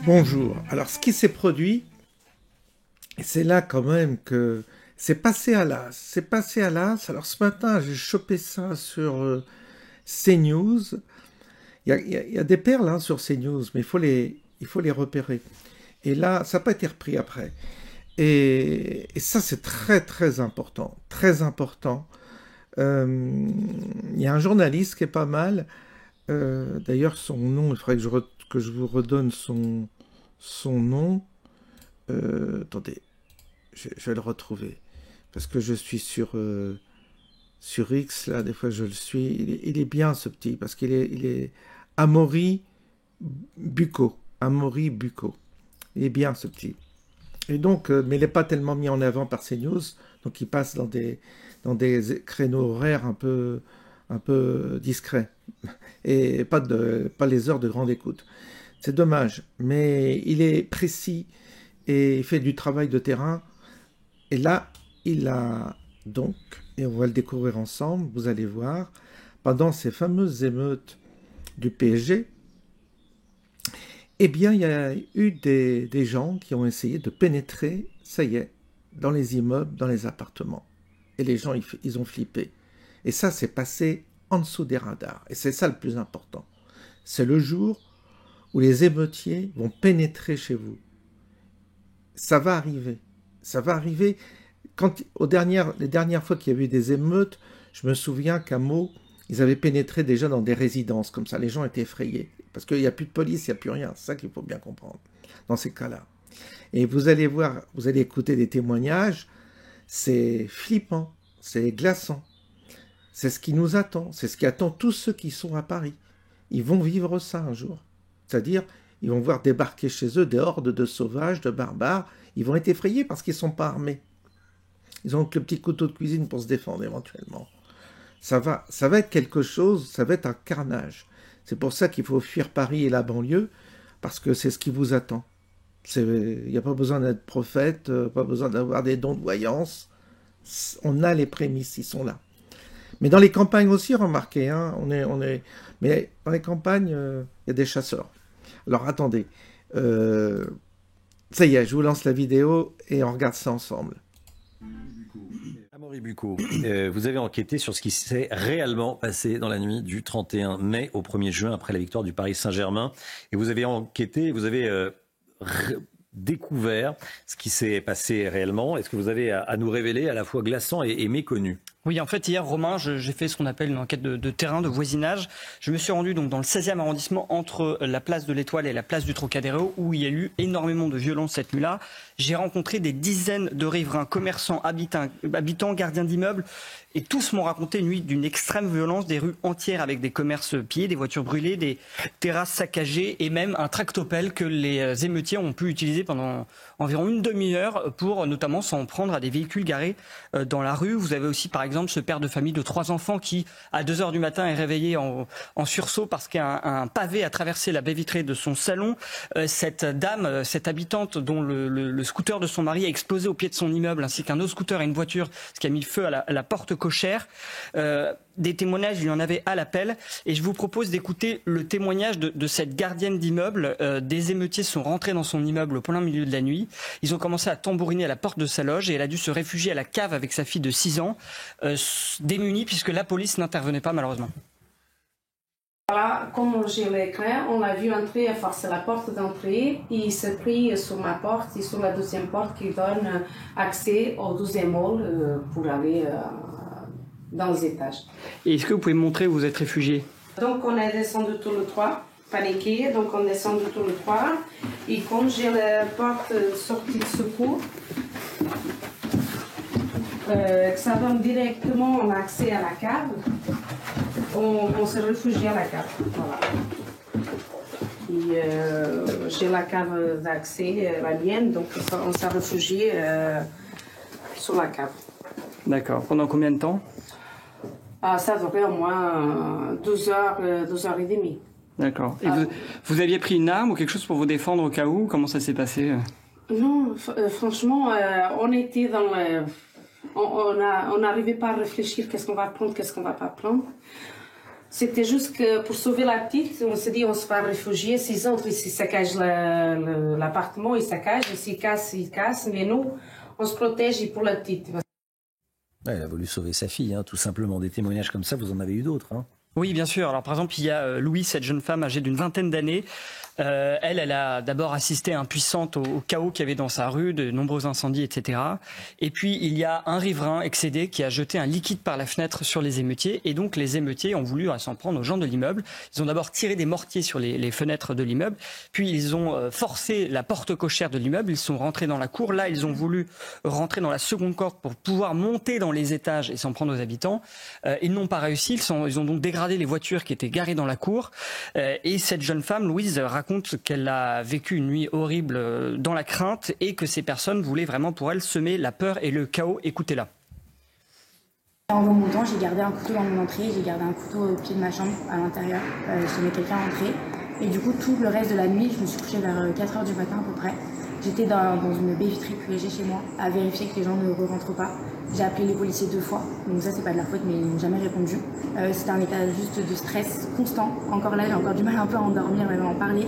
Bonjour. Alors, ce qui s'est produit, et c'est là quand même que c'est passé à l'as. C'est passé à l'as. Alors, ce matin, j'ai chopé ça sur CNews. Il y a des perles hein, sur CNews, mais il faut les repérer. Et là, ça n'a pas été repris après. Et ça, c'est très, très important. Très important. Il y a un journaliste qui est pas mal. D'ailleurs, son nom, il faudrait que je vous redonne son nom. Attendez, je vais le retrouver. Parce que je suis sur X, là, des fois je le suis. Il est bien ce petit, parce qu'il est Amaury Bucco. Amaury Bucco. Il est bien ce petit. Et donc, mais il n'est pas tellement mis en avant par CNews, donc il passe dans des créneaux horaires un peu discrets. Et pas les heures de grande écoute. C'est dommage, mais il est précis et il fait du travail de terrain. Et là, il a donc, et on va le découvrir ensemble, vous allez voir, pendant ces fameuses émeutes du PSG, eh bien, il y a eu des gens qui ont essayé de pénétrer, ça y est, dans les immeubles, dans les appartements. Et les gens, ils ont flippé. Et ça, c'est passé en dessous des radars. Et c'est ça le plus important. C'est le jour où les émeutiers vont pénétrer chez vous. Ça va arriver. Ça va arriver. Les dernières fois qu'il y a eu des émeutes, je me souviens qu'à Meaux, ils avaient pénétré déjà dans des résidences comme ça. Les gens étaient effrayés. Parce qu'il n'y a plus de police, il n'y a plus rien. C'est ça qu'il faut bien comprendre dans ces cas-là. Et vous allez voir, vous allez écouter des témoignages. C'est flippant. C'est glaçant. C'est ce qui nous attend. C'est ce qui attend tous ceux qui sont à Paris. Ils vont vivre ça un jour. C'est-à-dire, ils vont voir débarquer chez eux des hordes de sauvages, de barbares. Ils vont être effrayés parce qu'ils ne sont pas armés. Ils ont que le petit couteau de cuisine pour se défendre éventuellement. Ça va être quelque chose, ça va être un carnage. C'est pour ça qu'il faut fuir Paris et la banlieue, parce que c'est ce qui vous attend. Il n'y a pas besoin d'être prophète, pas besoin d'avoir des dons de voyance. On a les prémices, ils sont là. Mais dans les campagnes aussi, remarquez, hein, mais dans les campagnes, il y a des chasseurs. Alors attendez, ça y est, je vous lance la vidéo et on regarde ça ensemble. Amaury Bucco, vous avez enquêté sur ce qui s'est réellement passé dans la nuit du 31 mai au 1er juin après la victoire du Paris Saint-Germain. Et vous avez enquêté, vous avez découvert ce qui s'est passé réellement. Est-ce que vous avez à nous révéler à la fois glaçant et méconnu ? Oui, en fait, hier, Romain, j'ai fait ce qu'on appelle une enquête de terrain, de voisinage. Je me suis rendu donc dans le 16e arrondissement, entre la place de l'Étoile et la place du Trocadéro, où il y a eu énormément de violence cette nuit-là. J'ai rencontré des dizaines de riverains, commerçants, habitants, gardiens d'immeubles, et tous m'ont raconté une nuit d'une extrême violence, des rues entières avec des commerces pillés, des voitures brûlées, des terrasses saccagées, et même un tractopelle que les émeutiers ont pu utiliser pendant environ une demi-heure pour notamment s'en prendre à des véhicules garés dans la rue. Vous avez aussi, par exemple, ce père de famille de 3 enfants qui, à 2h du matin, est réveillé en sursaut parce qu'un pavé a traversé la baie vitrée de son salon. Cette dame, cette habitante dont le scooter de son mari a explosé au pied de son immeuble, ainsi qu'un autre scooter et une voiture, ce qui a mis le feu à la porte cochère. Des témoignages, il y en avait à l'appel. Et je vous propose d'écouter le témoignage de cette gardienne d'immeuble. Des émeutiers sont rentrés dans son immeuble au plein milieu de la nuit. Ils ont commencé à tambouriner à la porte de sa loge et elle a dû se réfugier à la cave avec sa fille de 6 ans, démunie puisque la police n'intervenait pas malheureusement. Voilà, comme j'ai l'écran, on l'a vu entrer à forcer la porte d'entrée. Il s'est pris sur ma porte et sur la deuxième porte qui donne accès au 12e hall pour aller dans les étages. Et est-ce que vous pouvez me montrer où vous êtes réfugié ? Donc on est descendu tout le toit, paniqué, donc on descend tout le toit. Et comme j'ai la porte sortie de secours, ça donne directement un accès à la cave. On se réfugie à la cave. Voilà. Et j'ai la cave d'accès, la mienne, donc on s'est réfugié sur la cave. D'accord. Pendant combien de temps ? Ça a duré au moins 12 heures et demie. D'accord. Et vous aviez pris une arme ou quelque chose pour vous défendre au cas où? Comment ça s'est passé? Non, franchement, on était dans le... On n'arrivait pas à réfléchir qu'est-ce qu'on va prendre, qu'est-ce qu'on va pas prendre. C'était juste que pour sauver la petite, on s'est dit on se va réfugier. S'ils entrent, ils saccagent l'appartement, ils saccagent. S'ils cassent, ils cassent. Mais nous, on se protège et pour la petite. Ouais, elle a voulu sauver sa fille, hein, tout simplement. Des témoignages comme ça, vous en avez eu d'autres, hein? Oui, bien sûr. Alors, par exemple, il y a Louise, cette jeune femme âgée d'une vingtaine d'années. Elle a d'abord assisté impuissante au chaos qu'il y avait dans sa rue, de nombreux incendies, etc. Et puis, il y a un riverain excédé qui a jeté un liquide par la fenêtre sur les émeutiers. Et donc, les émeutiers ont voulu s'en prendre aux gens de l'immeuble. Ils ont d'abord tiré des mortiers sur les fenêtres de l'immeuble. Puis, ils ont forcé la porte cochère de l'immeuble. Ils sont rentrés dans la cour. Là, ils ont voulu rentrer dans la seconde cour pour pouvoir monter dans les étages et s'en prendre aux habitants. Ils n'ont pas réussi. Ils ont donc dégradé les voitures qui étaient garées dans la cour. Et cette jeune femme, Louise, raconte qu'elle a vécu une nuit horrible dans la crainte et que ces personnes voulaient vraiment pour elle semer la peur et le chaos. Écoutez-la. En remontant, j'ai gardé un couteau dans mon entrée, j'ai gardé un couteau au pied de ma chambre à l'intérieur. J'aimais quelqu'un entrer. Et du coup, tout le reste de la nuit, je me suis couchée vers 4h du matin à peu près. J'étais dans une baie vitrée que j'ai chez moi à vérifier que les gens ne rentrent pas. J'ai appelé les policiers 2 fois, donc ça c'est pas de leur faute, mais ils n'ont jamais répondu. C'était un état juste de stress constant. Encore là, j'ai encore du mal un peu à endormir, même à en parler.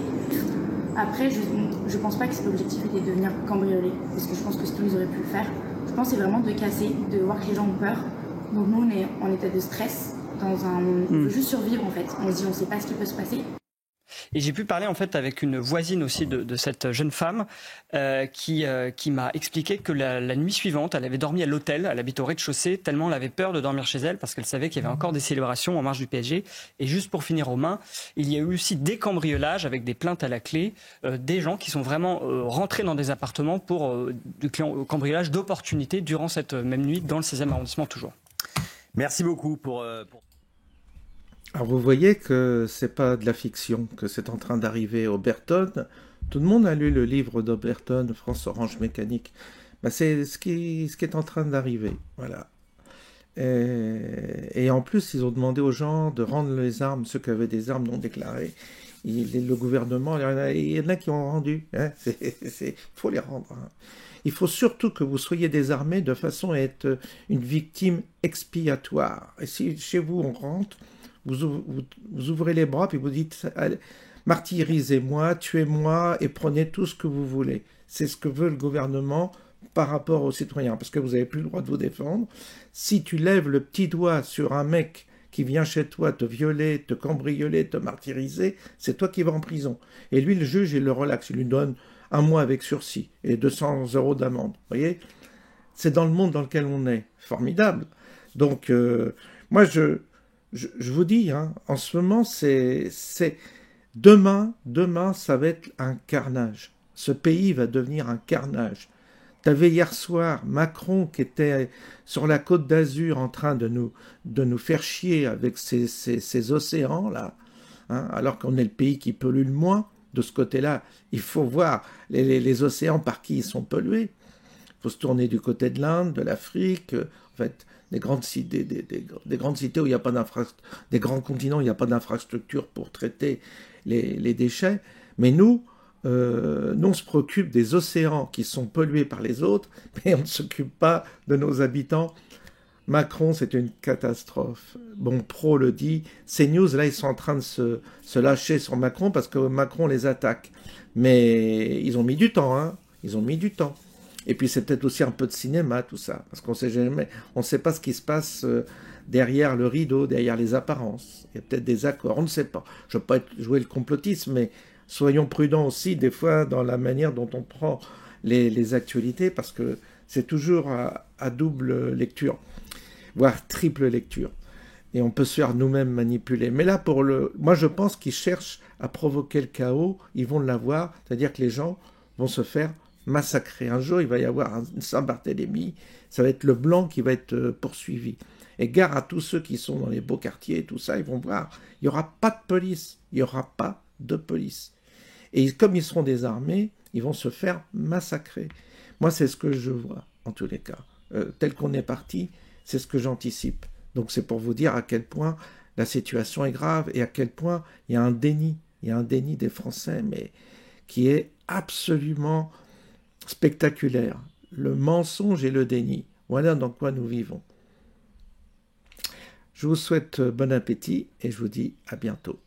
Après, je pense pas que cet objectif était de venir cambrioler, parce que je pense que sinon ils auraient pu le faire. Je pense que c'est vraiment de casser, de voir que les gens ont peur. Donc nous, on est en état de stress, on veut juste survivre en fait. On se dit, on sait pas ce qui peut se passer. Et j'ai pu parler en fait avec une voisine aussi de cette jeune femme qui m'a expliqué que la nuit suivante, elle avait dormi à l'hôtel, elle habite au rez-de-chaussée, tellement elle avait peur de dormir chez elle parce qu'elle savait qu'il y avait encore des célébrations en marge du PSG. Et juste pour finir aux mains, il y a eu aussi des cambriolages avec des plaintes à la clé, des gens qui sont vraiment rentrés dans des appartements pour du cambriolage d'opportunités durant cette même nuit dans le 16e arrondissement toujours. Merci beaucoup pour... Alors vous voyez que c'est pas de la fiction, que c'est en train d'arriver. Oberton, tout le monde a lu le livre d'Oberton, France Orange Mécanique. Ben c'est ce qui est en train d'arriver, voilà. Et en plus, ils ont demandé aux gens de rendre les armes, ceux qui avaient des armes non déclarées. Le gouvernement, il y en a qui ont rendu. Hein, faut les rendre. Hein. Il faut surtout que vous soyez désarmés de façon à être une victime expiatoire. Et si chez vous on rentre, vous ouvrez les bras puis vous dites martyrisez-moi, tuez-moi et prenez tout ce que vous voulez. C'est ce que veut le gouvernement par rapport aux citoyens, parce que vous n'avez plus le droit de vous défendre. Si tu lèves le petit doigt sur un mec qui vient chez toi te violer, te cambrioler, te martyriser, c'est toi qui vas en prison. Et lui, le juge, il le relaxe, il lui donne 1 mois avec sursis et 200 € d'amende. Vous voyez, c'est dans le monde dans lequel on est. Formidable. Donc, moi, je vous dis, hein, en ce moment, demain, ça va être un carnage. Ce pays va devenir un carnage. Tu avais hier soir Macron qui était sur la côte d'Azur en train de nous faire chier avec ces océans-là, hein, alors qu'on est le pays qui pollue le moins. De ce côté-là, il faut voir les océans par qui ils sont pollués. Il faut se tourner du côté de l'Inde, de l'Afrique, en fait, des grandes cités où il n'y a pas des grands continents où il n'y a pas d'infrastructure pour traiter les déchets. Mais nous, on se préoccupe des océans qui sont pollués par les autres, mais on ne s'occupe pas de nos habitants. Macron, c'est une catastrophe. Bon, Pro le dit. CNews, là, ils sont en train de se lâcher sur Macron parce que Macron les attaque. Mais ils ont mis du temps, hein. Ils ont mis du temps. Et puis c'est peut-être aussi un peu de cinéma, tout ça. Parce qu'on sait jamais, on ne sait pas ce qui se passe derrière le rideau, derrière les apparences. Il y a peut-être des accords, on ne sait pas. Je ne veux pas jouer le complotisme, mais soyons prudents aussi, des fois, dans la manière dont on prend les actualités, parce que c'est toujours à double lecture, voire triple lecture. Et on peut se faire nous-mêmes manipuler. Mais là, moi, je pense qu'ils cherchent à provoquer le chaos. Ils vont l'avoir, c'est-à-dire que les gens vont se faire massacrer. Un jour, il va y avoir un Saint-Barthélemy. Ça va être le blanc qui va être poursuivi. Et gare à tous ceux qui sont dans les beaux quartiers et tout ça, ils vont voir. Il n'y aura pas de police. Il n'y aura pas de police. Et comme ils seront désarmés, ils vont se faire massacrer. Moi, c'est ce que je vois, en tous les cas. Tel qu'on est parti, c'est ce que j'anticipe. Donc c'est pour vous dire à quel point la situation est grave et à quel point il y a un déni. Il y a un déni des Français, mais qui est absolument spectaculaire. Le mensonge et le déni. Voilà dans quoi nous vivons. Je vous souhaite bon appétit et je vous dis à bientôt.